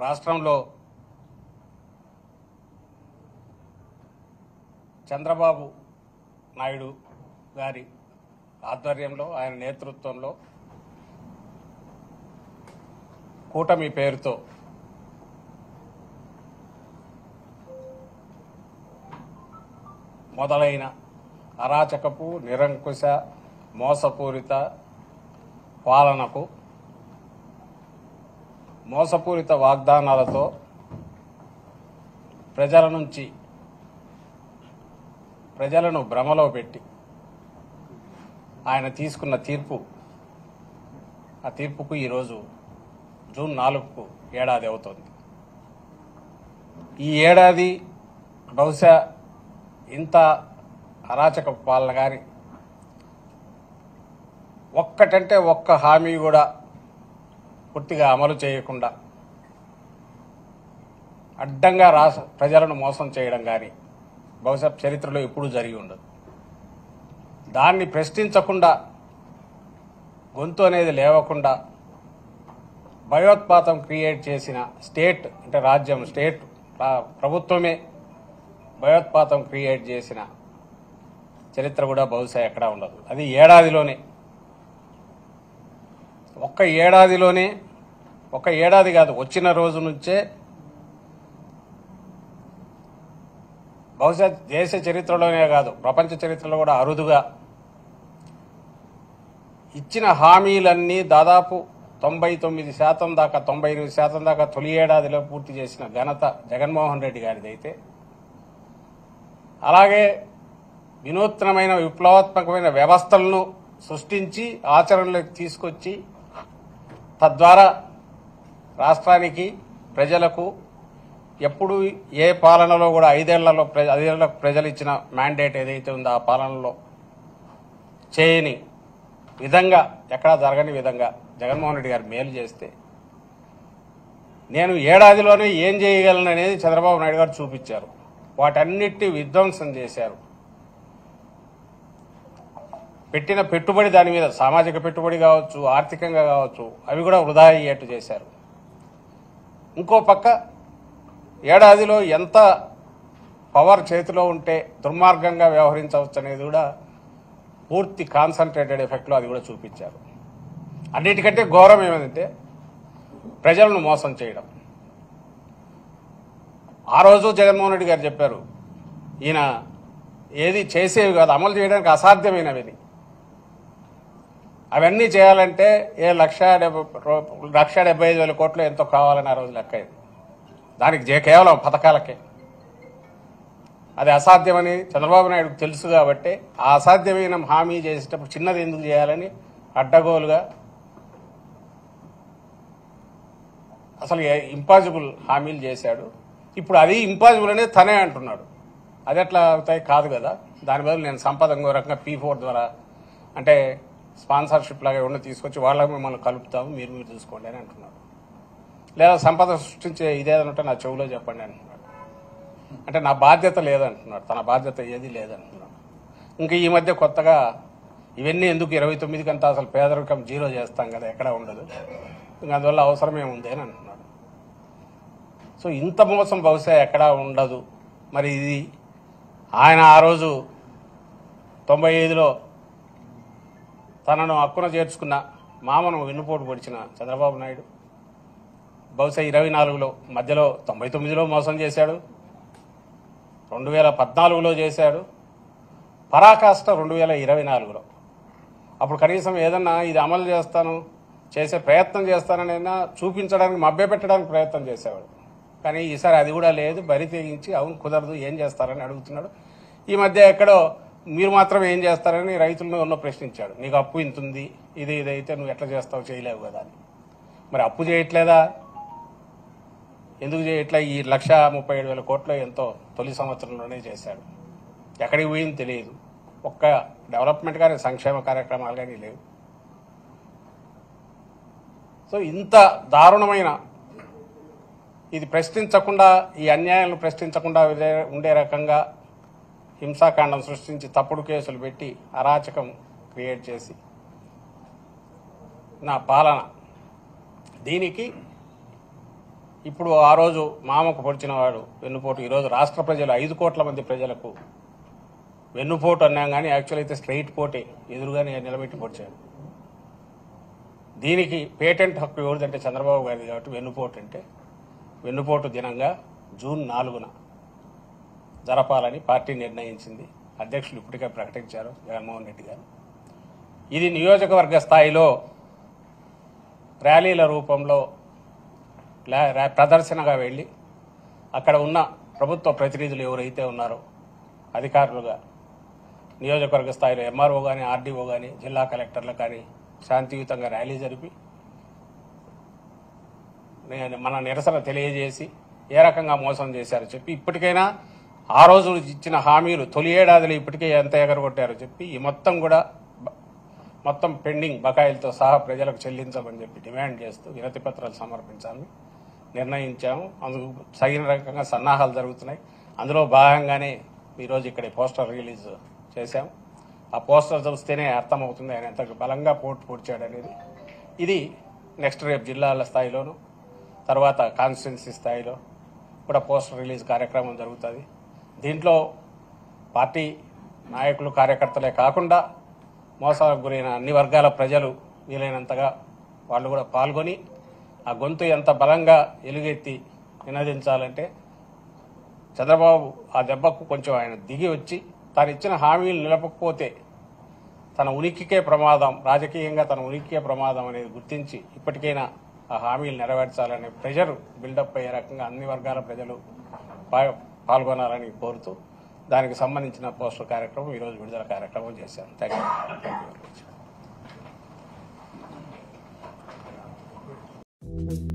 రాష్ట్రంలో చంద్రబాబు నాయుడు గారి ఆధ్వర్యంలో ఆయన నేతృత్వంలో కూటమి పేరుతో మొదలైన అరాచకపు నిరంకుశ మోసపూరిత పాలనకు మోసపూరిత వాగ్దానాలతో ప్రజలను భ్రమలో పెట్టి ఆయన తీసుకున్న ఆ తీర్పుకు ఈరోజు జూన్ 4కు ఏడాది అవుతోంది. ఈ ఏడాది బహుశా ఇంత అరాచక పాలన గాని ఒక్కటంటే ఒక్క హామీ కూడా పూర్తిగా అమలు చేయకుండా అడ్డంగా ప్రజలను మోసం చేయడం కానీ బహుశా చరిత్రలో ఎప్పుడూ జరిగి ఉండదు. దాన్ని ప్రశ్నించకుండా గొంతు అనేది లేవకుండా భయోత్పాతం క్రియేట్ చేసిన స్టేట్ అంటే రాజ్యం స్టేట్ ప్రభుత్వమే భయోత్పాతం క్రియేట్ చేసిన చరిత్ర కూడా బహుశా ఎక్కడా ఉండదు. అది ఏడాదిలోనే ఒక్క ఏడాది కాదు, వచ్చిన రోజు నుంచే బహుశా దేశ చరిత్రలోనే కాదు ప్రపంచ చరిత్రలో కూడా అరుదుగా ఇచ్చిన హామీలన్నీ దాదాపు 99% దాకా 98% దాకా తొలి ఏడాదిలో పూర్తి చేసిన ఘనత జగన్మోహన్ రెడ్డి గారిదైతే, అలాగే వినూత్నమైన విప్లవాత్మకమైన వ్యవస్థలను సృష్టించి ఆచరణలోకి తీసుకొచ్చి తద్వారా రాష్ట్రానికి ప్రజలకు ఎప్పుడు ఏ పాలనలో కూడా 5 ఏళ్లకు ప్రజలు ఇచ్చిన మ్యాండేట్ ఏదైతే ఉందో ఆ పాలనలో చేయని విధంగా ఎక్కడా జరగని విధంగా జగన్మోహన్ రెడ్డి గారు మేలు చేస్తే నేను ఏడాదిలోనే ఏం చేయగలను అనేది చంద్రబాబు నాయుడు గారు చూపించారు. వాటన్నిటిని విధ్వంసం చేశారు. పెట్టిన పెట్టుబడి దాని మీద సామాజిక పెట్టుబడి కావచ్చు, ఆర్థికంగా కావచ్చు, అవి కూడా వృధా అయ్యేట్టు చేశారు. ఇంకో పక్క ఏడాదిలో ఎంత పవర్ చేతిలో ఉంటే దుర్మార్గంగా వ్యవహరించవచ్చు అనేది కూడా పూర్తి కాన్సన్ట్రేటెడ్ ఎఫెక్ట్లో అది కూడా చూపించారు. అన్నిటికంటే ఘోరం ఏమంటే ప్రజలను మోసం చేయడం. ఆ రోజు జగన్మోహన్ రెడ్డి గారు చెప్పారు, ఈయన ఏది చేసేవి కాదు, అమలు చేయడానికి అసాధ్యమైనవి. అవన్నీ చేయాలంటే 1,75,000 కోట్లు ఎంతో కావాలని ఆ రోజు లెక్క అయింది. దానికి కేవలం పథకాలకే. అది అసాధ్యమని చంద్రబాబు నాయుడుకు తెలుసు కాబట్టి ఆ అసాధ్యమైన హామీ చేసేటప్పుడు చిన్నది ఎందుకు చేయాలని అడ్డగోలుగా అసలు ఇంపాసిబుల్ హామీలు చేశాడు. ఇప్పుడు అది ఇంపాసిబుల్ అనేది తనే అంటున్నాడు. అది ఎట్లా అవుతాయి? కాదు కదా. దాని బదులు నేను సంపద ఇంకో రకంగా P4 ద్వారా అంటే స్పాన్సర్షిప్ లాగా ఏమన్నా తీసుకొచ్చి వాళ్ళకి మిమ్మల్ని కలుపుతాము, మీరు చూసుకోండి అని అంటున్నాడు. లేదా సంపద సృష్టించే ఇదేదంటే నా చెవులో చెప్పండి అంటున్నాడు. అంటే నా బాధ్యత లేదంటున్నాడు. తన బాధ్యత ఏది లేదంటున్నాడు. ఇంకా ఈ మధ్య కొత్తగా ఇవన్నీ ఎందుకు 29 కంతా అసలు పేదరికం 0 చేస్తాం కదా, ఎక్కడా ఉండదు, ఇంకా అందువల్ల అవసరమే ఉంది అని అంటున్నాడు. సో ఇంత మోసం బహుశా ఎక్కడా ఉండదు. మరి ఇది ఆయన ఆ రోజు 95లో తనను హక్కున చేర్చుకున్న మామను వెన్నుపోటు పొడిచిన చంద్రబాబు నాయుడు బహుశా 24లో మధ్యలో 99లో మోసం చేశాడు, 2014లో చేశాడు, పరాకాష్ట 2024లో. అప్పుడు కనీసం ఏదన్నా ఇది అమలు చేస్తాను, చేసే ప్రయత్నం చేస్తాననైనా చూపించడానికి, మభ్యపెట్టడానికి ప్రయత్నం చేసేవాడు. కానీ ఈసారి అది కూడా లేదు. బరి తెగించి అవును కుదరదు, ఏం చేస్తారని అడుగుతున్నాడు. ఈ మధ్య ఎక్కడో మీరు మాత్రం ఏం చేస్తారని రైతులను ఉన్న ప్రశ్నించాడు. నీకు అప్పు ఇంత ఉంది, ఇదైతే నువ్వు ఎట్లా చేస్తావు, చేయలేవు కదా అని. మరి అప్పు చేయట్లేదా? ఎందుకు చేయట్లే? ఈ 1,37,000 కోట్లు ఎంతో తొలి సంవత్సరంలోనే చేశాడు. ఎక్కడికి పోయింది తెలియదు. ఒక్క డెవలప్మెంట్ కానీ సంక్షేమ కార్యక్రమాలు కానీ లేవు. సో ఇంత దారుణమైన ఇది ప్రశ్నించకుండా, ఈ అన్యాయాలను ప్రశ్నించకుండా ఉండే రకంగా హింసాకాండం సృష్టించి తప్పుడు కేసులు పెట్టి అరాచకం క్రియేట్ చేసి నా పాలన, దీనికి ఇప్పుడు ఆ రోజు మామకు పొడిచిన వాడు వెన్నుపోటు ఈరోజు రాష్ట్ర ప్రజలు 5 కోట్ల మంది ప్రజలకు వెన్నుపోటు అన్నాం కానీ యాక్చువల్ అయితే స్ట్రైట్ పోటే ఎదురుగానే నిలబెట్టి పొడిచాడు. దీనికి పేటెంట్ హక్కు ఎవరిదంటే చంద్రబాబు గారిది. కాబట్టి వెన్నుపోటు అంటే వెన్నుపోటు దినంగా జూన్ 4న జరపాలని పార్టీ నిర్ణయించింది. అధ్యక్షులు ఇప్పటికే ప్రకటించారు జగన్మోహన్ రెడ్డి గారు. ఇది నియోజకవర్గ స్థాయిలో ర్యాలీల రూపంలో ప్రదర్శనగా వెళ్ళి అక్కడ ఉన్న ప్రభుత్వ ప్రతినిధులు ఎవరైతే ఉన్నారో అధికారులుగా నియోజకవర్గ స్థాయిలో ఎంఆర్ఓ కానీ, ఆర్డీఓ కానీ, జిల్లా కలెక్టర్లు కానీ శాంతియుతంగా ర్యాలీ జరిపి మన నిరసన తెలియజేసి ఏ రకంగా మోసం చేశారో చెప్పి, ఇప్పటికైనా ఆ రోజు ఇచ్చిన హామీలు తొలి ఏడాదిలో ఇప్పటికే ఎంత ఎగరగొట్టారో చెప్పి ఈ మొత్తం పెండింగ్ బకాయిలతో సహా ప్రజలకు చెల్లించమని చెప్పి డిమాండ్ చేస్తూ వినతి పత్రాలు సమర్పించాలని నిర్ణయించాము. అందుకు తగిన రకంగా సన్నాహాలు జరుగుతున్నాయి. అందులో భాగంగానే ఈరోజు ఇక్కడ పోస్టర్ రిలీజ్ చేశాము. ఆ పోస్టర్ చూస్తేనే అర్థమవుతుంది ఆయన ఎంత బలంగా పొడిచాడనేది. ఇది నెక్స్ట్ రేపు జిల్లాల స్థాయిలోను, తర్వాత కాన్స్టిట్యున్సీ స్థాయిలో కూడా పోస్టర్ రిలీజ్ కార్యక్రమం జరుగుతుంది. దీంట్లో పార్టీ నాయకులు, కార్యకర్తలే కాకుండా మోసాలకు గురైన అన్ని వర్గాల ప్రజలు వీలైనంతగా వాళ్ళు కూడా పాల్గొని ఆ గొంతు ఎంత బలంగా ఎలుగెత్తి నినదించాలంటే చంద్రబాబు ఆ దెబ్బకు కొంచెం ఆయన దిగి వచ్చి తాను ఇచ్చిన హామీలు నిలపకపోతే తన ఉనికికే ప్రమాదం, రాజకీయంగా తన ఉనికికే ప్రమాదం అనేది గుర్తించి ఇప్పటికైనా ఆ హామీలు నెరవేర్చాలనే ప్రెషర్ బిల్డప్ అయ్యే రకంగా అన్ని వర్గాల ప్రజలు పాల్గొనాలని కోరుతూ దానికి సంబంధించిన పోస్టర్ కార్యక్రమం ఈరోజు విడుదల కార్యక్రమం చేశారు. Thank you.